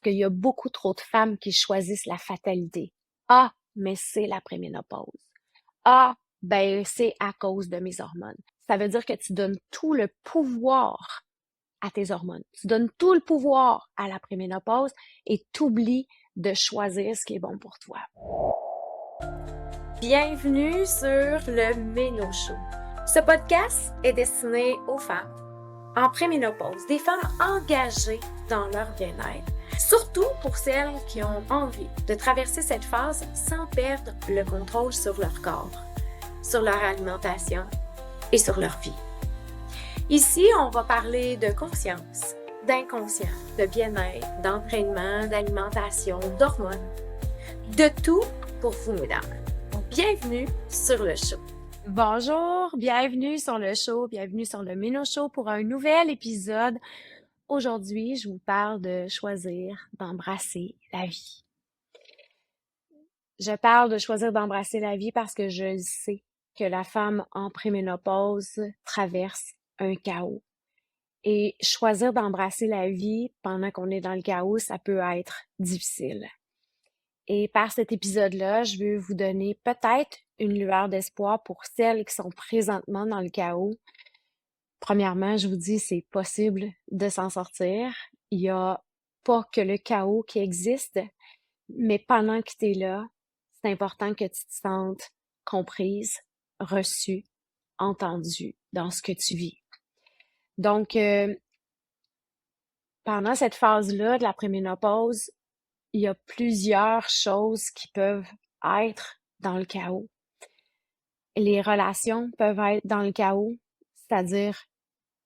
qu'il y a beaucoup trop de femmes qui choisissent la fatalité. Ah, mais c'est la préménopause. Ah, ben c'est à cause de mes hormones. Ça veut dire que tu donnes tout le pouvoir à tes hormones. Tu donnes tout le pouvoir à la préménopause et t'oublies de choisir ce qui est bon pour toi. Bienvenue sur le Méno Show. Ce podcast est destiné aux femmes en préménopause, des femmes engagées dans leur bien-être, surtout pour celles qui ont envie de traverser cette phase sans perdre le contrôle sur leur corps, sur leur alimentation et sur leur vie. Ici, on va parler de conscience, d'inconscient, de bien-être, d'entraînement, d'alimentation, d'hormones, de tout pour vous, mesdames. Bienvenue sur le show. Bonjour, bienvenue sur le show, bienvenue sur le Méno Show pour un nouvel épisode. Aujourd'hui, je vous parle de choisir d'embrasser la vie. Je parle de choisir d'embrasser la vie parce que je sais que la femme en préménopause traverse un chaos. Et choisir d'embrasser la vie pendant qu'on est dans le chaos, ça peut être difficile. Et par cet épisode-là, je veux vous donner peut-être une lueur d'espoir pour celles qui sont présentement dans le chaos. Premièrement, je vous dis, c'est possible de s'en sortir. Il n'y a pas que le chaos qui existe, mais pendant que tu es là, c'est important que tu te sentes comprise, reçue, entendue dans ce que tu vis. Donc, pendant cette phase-là de la préménopause, il y a plusieurs choses qui peuvent être dans le chaos. Les relations peuvent être dans le chaos, c'est-à-dire,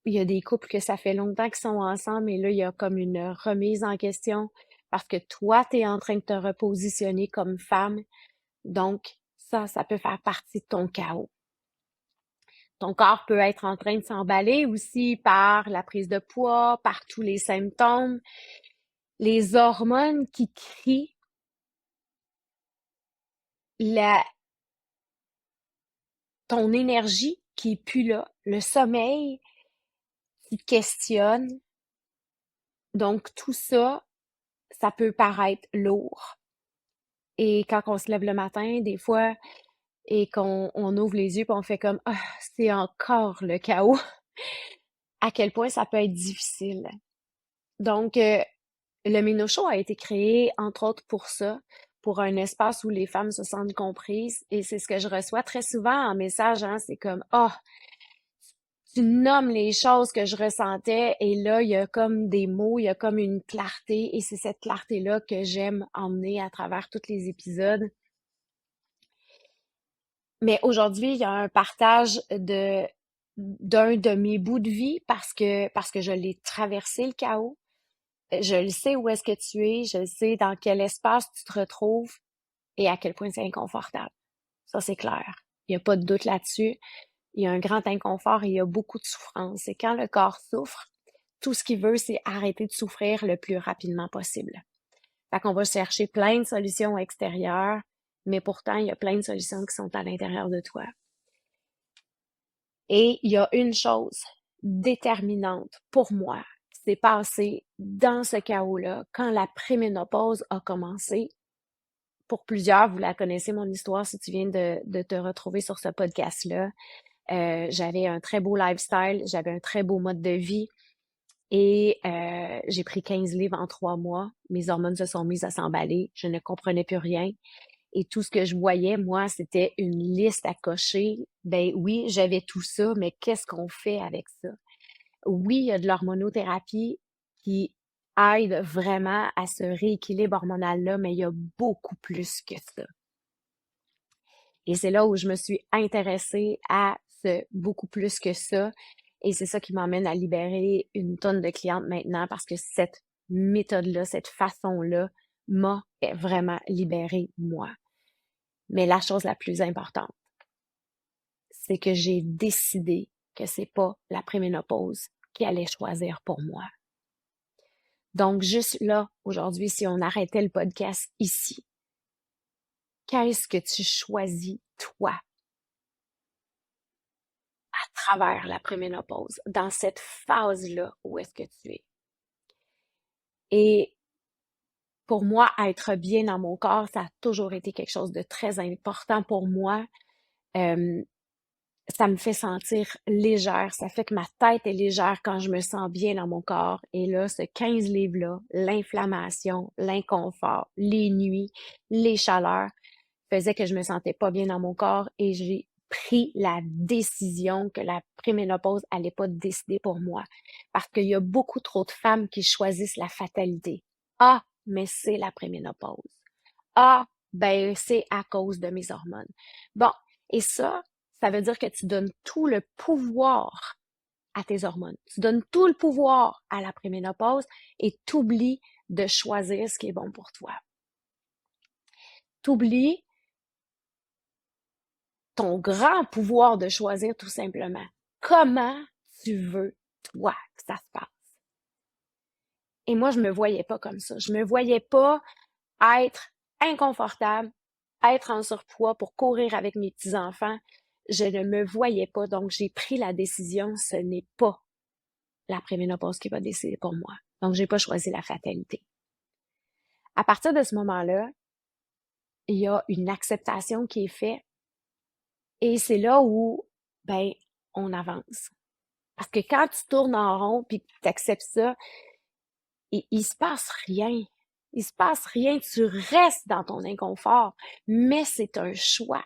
il y a des couples que ça fait longtemps qu'ils sont ensemble et là, il y a comme une remise en question parce que toi, tu es en train de te repositionner comme femme. Donc, ça peut faire partie de ton chaos. Ton corps peut être en train de s'emballer aussi par la prise de poids, par tous les symptômes, les hormones qui crient ton énergie qui est plus là, le sommeil qui te questionne. Donc, tout ça, ça peut paraître lourd. Et quand on se lève le matin, des fois, et qu'on ouvre les yeux, puis on fait comme ah, c'est encore le chaos, à quel point ça peut être difficile. Donc, le Méno Show a été créé, entre autres, pour ça, pour un espace où les femmes se sentent comprises. Et c'est ce que je reçois très souvent en message, hein, c'est comme ah, tu nommes les choses que je ressentais et là, il y a comme des mots, il y a comme une clarté et c'est cette clarté-là que j'aime emmener à travers tous les épisodes. Mais aujourd'hui, il y a un partage d'un de mes bouts de vie parce que je l'ai traversé le chaos. Je le sais où est-ce que tu es, je le sais dans quel espace tu te retrouves et à quel point c'est inconfortable. Ça, c'est clair. Il n'y a pas de doute là-dessus. Il y a un grand inconfort et il y a beaucoup de souffrance. Et quand le corps souffre, tout ce qu'il veut, c'est arrêter de souffrir le plus rapidement possible. Fait qu'on va chercher plein de solutions extérieures, mais pourtant, il y a plein de solutions qui sont à l'intérieur de toi. Et il y a une chose déterminante pour moi qui s'est passée dans ce chaos-là, quand la préménopause a commencé. Pour plusieurs, vous la connaissez, mon histoire, si tu viens de te retrouver sur ce podcast-là. J'avais un très beau lifestyle, j'avais un très beau mode de vie et j'ai pris 15 livres en 3 mois. Mes hormones se sont mises à s'emballer, je ne comprenais plus rien. Et tout ce que je voyais, moi, c'était une liste à cocher. Ben oui, j'avais tout ça, mais qu'est-ce qu'on fait avec ça? Oui, il y a de l'hormonothérapie qui aide vraiment à ce rééquilibre hormonal-là, mais il y a beaucoup plus que ça. Et c'est là où je me suis intéressée à ce beaucoup plus que ça. Et c'est ça qui m'emmène à libérer une tonne de clientes maintenant parce que cette méthode-là, cette façon-là m'a vraiment libérée moi. Mais la chose la plus importante, c'est que j'ai décidé que c'est pas la préménopause qui allait choisir pour moi. Donc, juste là, aujourd'hui, si on arrêtait le podcast ici, qu'est-ce que tu choisis, toi, à travers la préménopause, dans cette phase-là où est-ce que tu es? Et Pour moi, être bien dans mon corps, ça a toujours été quelque chose de très important pour moi. Euh, Ça me fait sentir légère. Ça fait que ma tête est légère quand je me sens bien dans mon corps. Et là, ce 15 livres-là, l'inflammation, l'inconfort, les nuits, les chaleurs, faisait que je me sentais pas bien dans mon corps et j'ai pris la décision que la préménopause allait pas décider pour moi. Parce qu'il y a beaucoup trop de femmes qui choisissent la fatalité. Ah, mais c'est la préménopause. Ah, ben, c'est à cause de mes hormones. Bon, et ça veut dire que tu donnes tout le pouvoir à tes hormones. Tu donnes tout le pouvoir à la préménopause et t'oublies de choisir ce qui est bon pour toi. T'oublies ton grand pouvoir de choisir tout simplement comment tu veux, toi, que ça se passe. Et moi, je me voyais pas comme ça. Je me voyais pas être inconfortable, être en surpoids pour courir avec mes petits-enfants. Je ne me voyais pas, donc j'ai pris la décision, ce n'est pas la préménopause qui va décider pour moi. Donc, j'ai pas choisi la fatalité. À partir de ce moment-là, il y a une acceptation qui est faite et c'est là où, ben, on avance. Parce que quand tu tournes en rond puis que tu acceptes ça, il se passe rien. Il se passe rien. Tu restes dans ton inconfort, mais c'est un choix.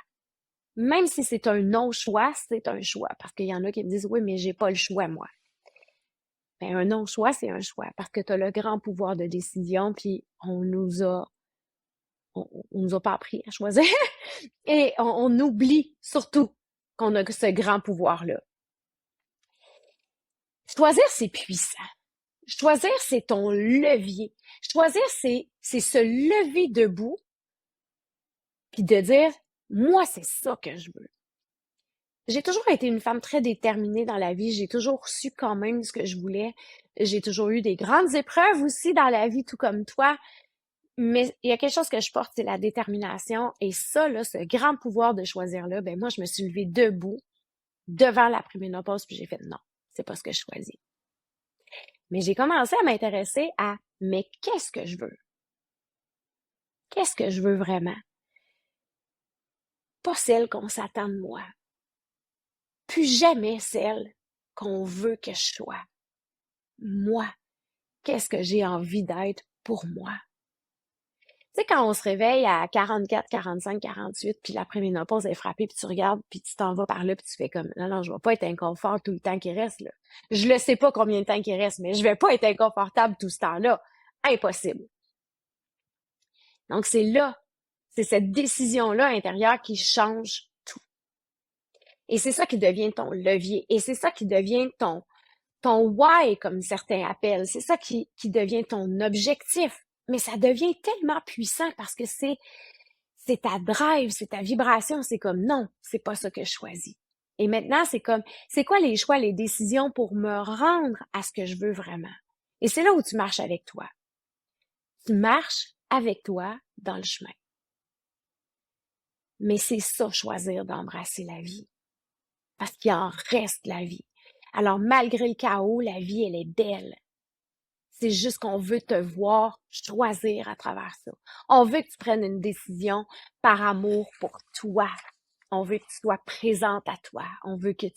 Même si c'est un non-choix, c'est un choix. Parce qu'il y en a qui me disent, oui, mais j'ai pas le choix, moi. Ben, un non-choix, c'est un choix. Parce que tu as le grand pouvoir de décision, puis on nous a pas appris à choisir. Et on oublie surtout qu'on a ce grand pouvoir-là. Choisir, c'est puissant. Choisir, c'est ton levier. Choisir, c'est se lever debout puis de dire, moi, c'est ça que je veux. J'ai toujours été une femme très déterminée dans la vie. J'ai toujours su quand même ce que je voulais. J'ai toujours eu des grandes épreuves aussi dans la vie, tout comme toi. Mais il y a quelque chose que je porte, c'est la détermination. Et ça, là, ce grand pouvoir de choisir-là, ben moi, je me suis levée debout devant la préménopause puis j'ai fait non, c'est pas ce que je choisis. Mais j'ai commencé à m'intéresser à, mais qu'est-ce que je veux? Qu'est-ce que je veux vraiment? Pas celle qu'on s'attend de moi. Plus jamais celle qu'on veut que je sois. Moi, qu'est-ce que j'ai envie d'être pour moi? Tu sais, quand on se réveille à 44, 45, 48, puis la préménopause est frappée, puis tu regardes, puis tu t'en vas par là, puis tu fais comme, non, non, je vais pas être inconfort tout le temps qui reste, là. Je le sais pas combien de temps qui reste, mais je vais pas être inconfortable tout ce temps-là. Impossible. Donc, c'est cette décision-là intérieure qui change tout. Et c'est ça qui devient ton levier. Et c'est ça qui devient ton why, comme certains appellent. C'est ça qui devient ton objectif. Mais ça devient tellement puissant parce que c'est ta drive, c'est ta vibration. C'est comme, non, c'est pas ça que je choisis. Et maintenant, c'est comme, c'est quoi les choix, les décisions pour me rendre à ce que je veux vraiment? Et c'est là où tu marches avec toi. Tu marches avec toi dans le chemin. Mais c'est ça, choisir d'embrasser la vie. Parce qu'il en reste la vie. Alors, malgré le chaos, la vie, elle est belle. C'est juste qu'on veut te voir choisir à travers ça. On veut que tu prennes une décision par amour pour toi. On veut que tu sois présente à toi. On veut te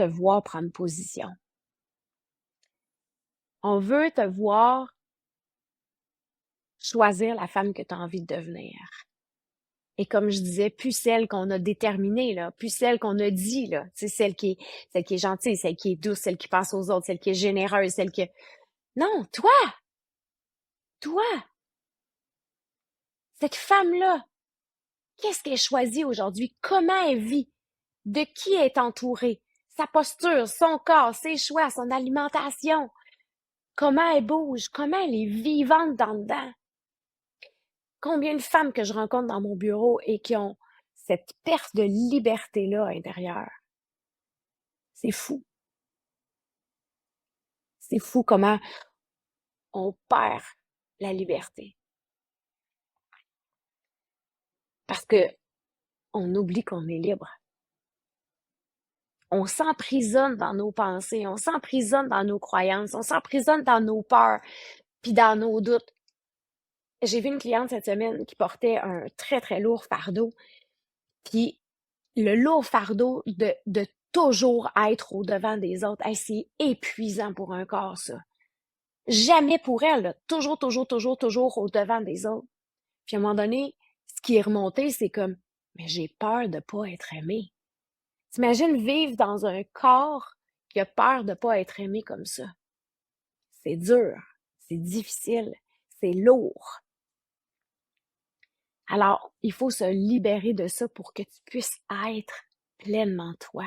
voir prendre position. On veut te voir choisir la femme que tu as envie de devenir. Et comme je disais, plus celle qu'on a déterminée, là, plus celle qu'on a dit, là, tu sais, celle qui est gentille, celle qui est douce, celle qui pense aux autres, celle qui est généreuse, celle qui... Non, toi, cette femme-là, qu'est-ce qu'elle choisit aujourd'hui? Comment elle vit? De qui elle est entourée? Sa posture, son corps, ses choix, son alimentation. Comment elle bouge? Comment elle est vivante dans le dedans? Combien de femmes que je rencontre dans mon bureau et qui ont cette perte de liberté-là intérieure? C'est fou. C'est fou comment on perd la liberté. Parce que on oublie qu'on est libre. On s'emprisonne dans nos pensées, on s'emprisonne dans nos croyances, on s'emprisonne dans nos peurs. Puis dans nos doutes, j'ai vu une cliente cette semaine qui portait un très, très lourd fardeau, puis le lourd fardeau de toujours être au-devant des autres, hey, c'est épuisant pour un corps, ça. Jamais pour elle, là. Toujours, toujours, toujours, toujours au-devant des autres. Puis à un moment donné, ce qui est remonté, c'est comme, mais j'ai peur de pas être aimée. T'imagines vivre dans un corps qui a peur de pas être aimé comme ça. C'est dur, c'est difficile, c'est lourd. Alors, il faut se libérer de ça pour que tu puisses être pleinement toi.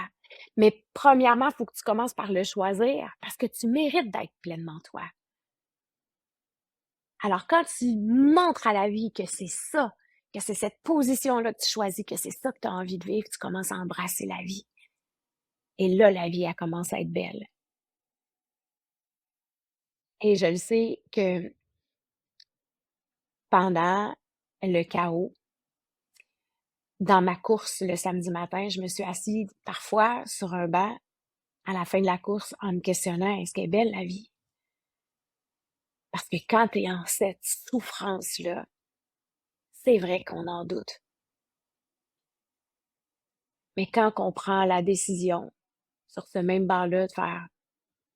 Mais premièrement, il faut que tu commences par le choisir parce que tu mérites d'être pleinement toi. Alors, quand tu montres à la vie que c'est ça, que c'est cette position-là que tu choisis, que c'est ça que tu as envie de vivre, tu commences à embrasser la vie. Et là, la vie, elle commence à être belle. Et je le sais que pendant le chaos, dans ma course le samedi matin, je me suis assise parfois sur un banc à la fin de la course en me questionnant, est-ce qu'elle est belle la vie? Parce que quand tu es en cette souffrance-là, c'est vrai qu'on en doute. Mais quand on prend la décision sur ce même banc-là de faire,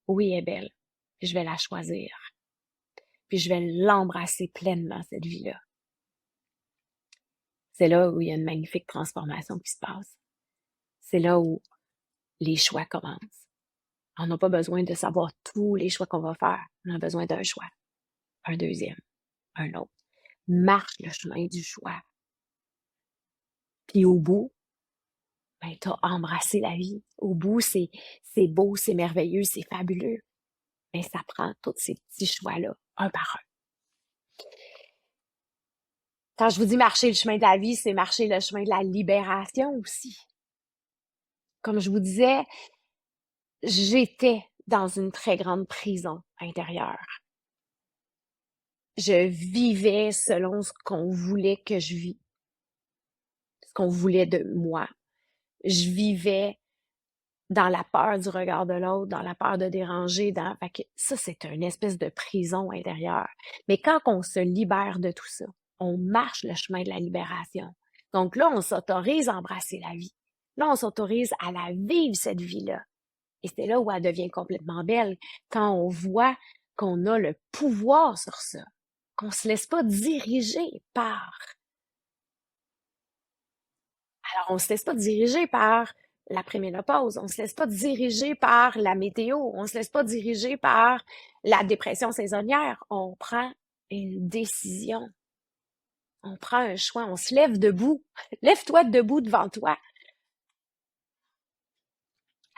oui, elle est belle, puis je vais la choisir, puis je vais l'embrasser pleinement, cette vie-là. C'est là où il y a une magnifique transformation qui se passe. C'est là où les choix commencent. On n'a pas besoin de savoir tous les choix qu'on va faire. On a besoin d'un choix, un deuxième, un autre. Marche le chemin du choix. Puis au bout, ben, tu as embrassé la vie. Au bout, c'est beau, c'est merveilleux, c'est fabuleux. Mais ça prend tous ces petits choix-là, un par un. Quand je vous dis marcher le chemin de la vie, c'est marcher le chemin de la libération aussi. Comme je vous disais, j'étais dans une très grande prison intérieure. Je vivais selon ce qu'on voulait que je vis, ce qu'on voulait de moi. Je vivais dans la peur du regard de l'autre, dans la peur de déranger, fait que ça, c'est une espèce de prison intérieure. Mais quand on se libère de tout ça, on marche le chemin de la libération. Donc là, on s'autorise à embrasser la vie. Là, on s'autorise à la vivre, cette vie-là. Et c'est là où elle devient complètement belle, quand on voit qu'on a le pouvoir sur ça, qu'on se laisse pas diriger par. Alors, on se laisse pas diriger par la préménopause, on se laisse pas diriger par la météo, on se laisse pas diriger par la dépression saisonnière. On prend une décision. On prend un choix, on se lève debout. Lève-toi debout devant toi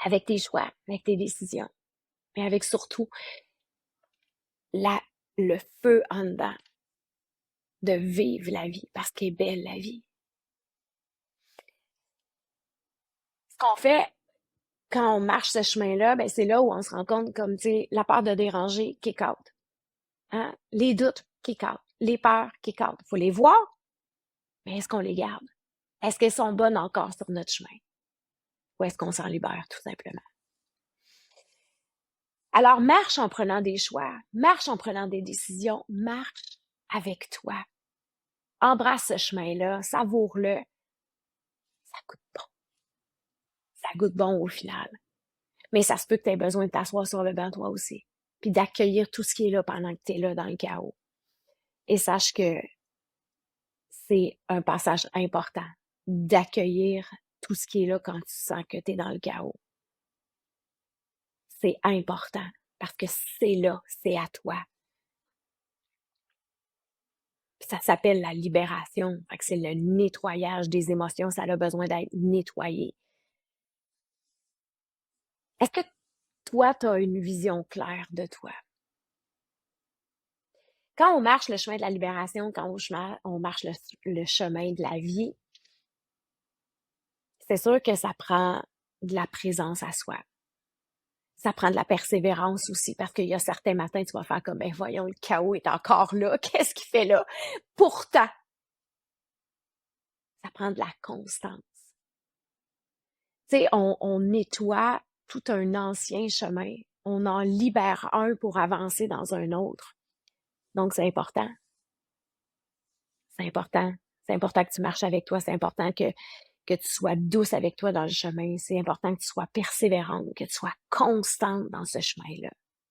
avec tes choix, avec tes décisions, mais avec surtout la, le feu en dedans de vivre la vie parce qu'elle est belle la vie. Ce qu'on fait quand on marche ce chemin-là, ben c'est là où on se rend compte comme, tu sais, la peur de déranger kick out. Hein? Les doutes kick out. Les peurs kick out. Il faut les voir, mais est-ce qu'on les garde? Est-ce qu'elles sont bonnes encore sur notre chemin? Ou est-ce qu'on s'en libère tout simplement? Alors, marche en prenant des choix, marche en prenant des décisions, marche avec toi. Embrasse ce chemin-là, savoure-le. Ça goûte bon. Ça goûte bon au final. Mais ça se peut que tu aies besoin de t'asseoir sur le banc toi aussi, puis d'accueillir tout ce qui est là pendant que tu es là dans le chaos. Et sache que c'est un passage important d'accueillir tout ce qui est là quand tu sens que tu es dans le chaos. C'est important parce que c'est là, c'est à toi. Puis ça s'appelle la libération. Fait que c'est le nettoyage des émotions. Ça a besoin d'être nettoyé. Est-ce que toi, tu as une vision claire de toi? Quand on marche le chemin de la libération, quand on marche le chemin de la vie, c'est sûr que ça prend de la présence à soi. Ça prend de la persévérance aussi, parce qu'il y a certains matins, tu vas faire comme, ben voyons, le chaos est encore là, qu'est-ce qu'il fait là? Pourtant, ça prend de la constance. Tu sais, on nettoie tout un ancien chemin, on en libère un pour avancer dans un autre. Donc c'est important, c'est important. C'est important que tu marches avec toi, c'est important que tu sois douce avec toi dans le chemin, c'est important que tu sois persévérante, que tu sois constante dans ce chemin-là.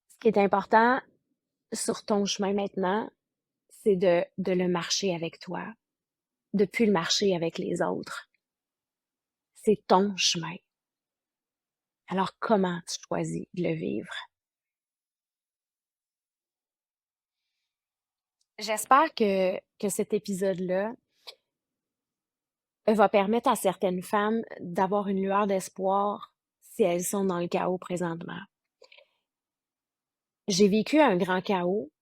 Ce qui est important sur ton chemin maintenant, c'est de le marcher avec toi, de plus le marcher avec les autres. C'est ton chemin. Alors comment tu choisis de le vivre? J'espère que cet épisode-là va permettre à certaines femmes d'avoir une lueur d'espoir si elles sont dans le chaos présentement. J'ai vécu un grand chaos.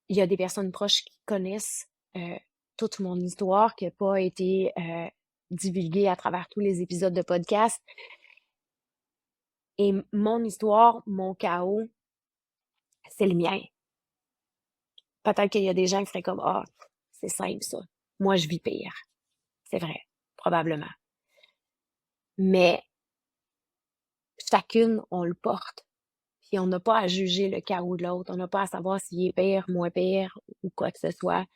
Il y a des personnes proches qui connaissent toute mon histoire qui n'a pas été divulguée à travers tous les épisodes de podcast. Et mon histoire, mon chaos, c'est le mien. Peut-être qu'il y a des gens qui feraient comme ah, c'est simple ça. Moi, je vis pire. C'est vrai, probablement. Mais chacune, on le porte. Puis on n'a pas à juger le chaos de l'autre. On n'a pas à savoir s'il est pire, moins pire ou quoi que ce soit.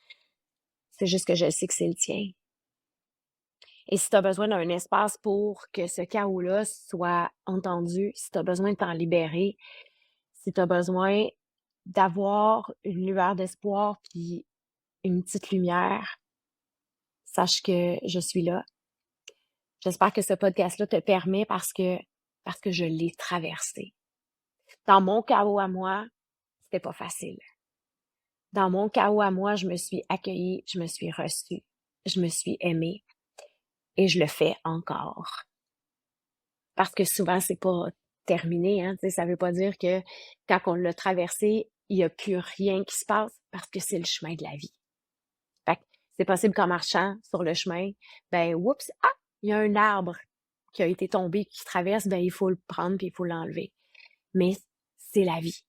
C'est juste que je sais que c'est le tien. Et si tu as besoin d'un espace pour que ce chaos-là soit entendu, si tu as besoin de t'en libérer, si tu as besoin d'avoir une lueur d'espoir puis une petite lumière, sache que je suis là. J'espère que ce podcast-là te permet parce que je l'ai traversé. Dans mon chaos à moi, c'était pas facile. Dans mon chaos à moi, je me suis accueillie, je me suis reçue, je me suis aimée et je le fais encore. Parce que souvent, c'est pas terminé, hein, tu sais, ça veut pas dire que quand on l'a traversé, il y a plus rien qui se passe parce que c'est le chemin de la vie. Fait que c'est possible qu'en marchant sur le chemin, ben, oups, ah, il y a un arbre qui a été tombé, qui traverse, ben, il faut le prendre puis il faut l'enlever. Mais c'est la vie.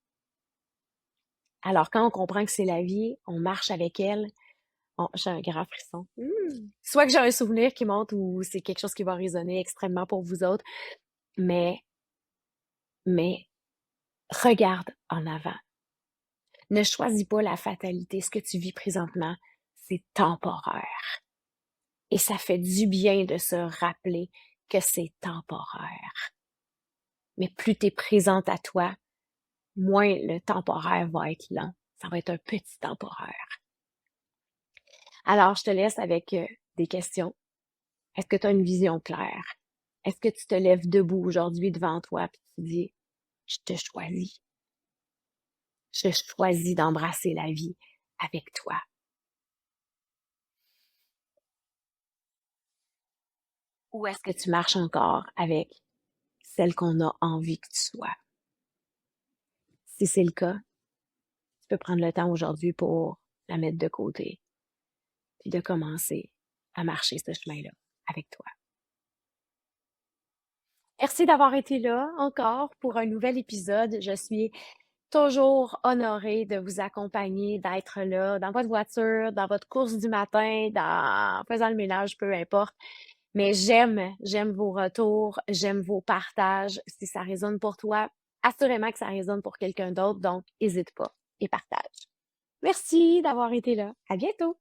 Alors, quand on comprend que c'est la vie, on marche avec elle. J'ai un grand frisson. Soit que j'ai un souvenir qui monte ou c'est quelque chose qui va résonner extrêmement pour vous autres, mais, mais regarde en avant. Ne choisis pas la fatalité. Ce que tu vis présentement, c'est temporaire. Et ça fait du bien de se rappeler que c'est temporaire. Mais plus tu es présente à toi, moins le temporaire va être lent. Ça va être un petit temporaire. Alors, je te laisse avec des questions. Est-ce que tu as une vision claire? Est-ce que tu te lèves debout aujourd'hui devant toi et tu dis, je te choisis. Je choisis d'embrasser la vie avec toi. Ou est-ce que tu marches encore avec celle qu'on a envie que tu sois? Si c'est le cas, tu peux prendre le temps aujourd'hui pour la mettre de côté puis de commencer à marcher ce chemin-là avec toi. Merci d'avoir été là encore pour un nouvel épisode. Je suis toujours honorée de vous accompagner, d'être là dans votre voiture, dans votre course du matin, en faisant le ménage, peu importe. Mais j'aime vos retours, j'aime vos partages. Si ça résonne pour toi, assurément que ça résonne pour quelqu'un d'autre. Donc, n'hésite pas et partage. Merci d'avoir été là. À bientôt!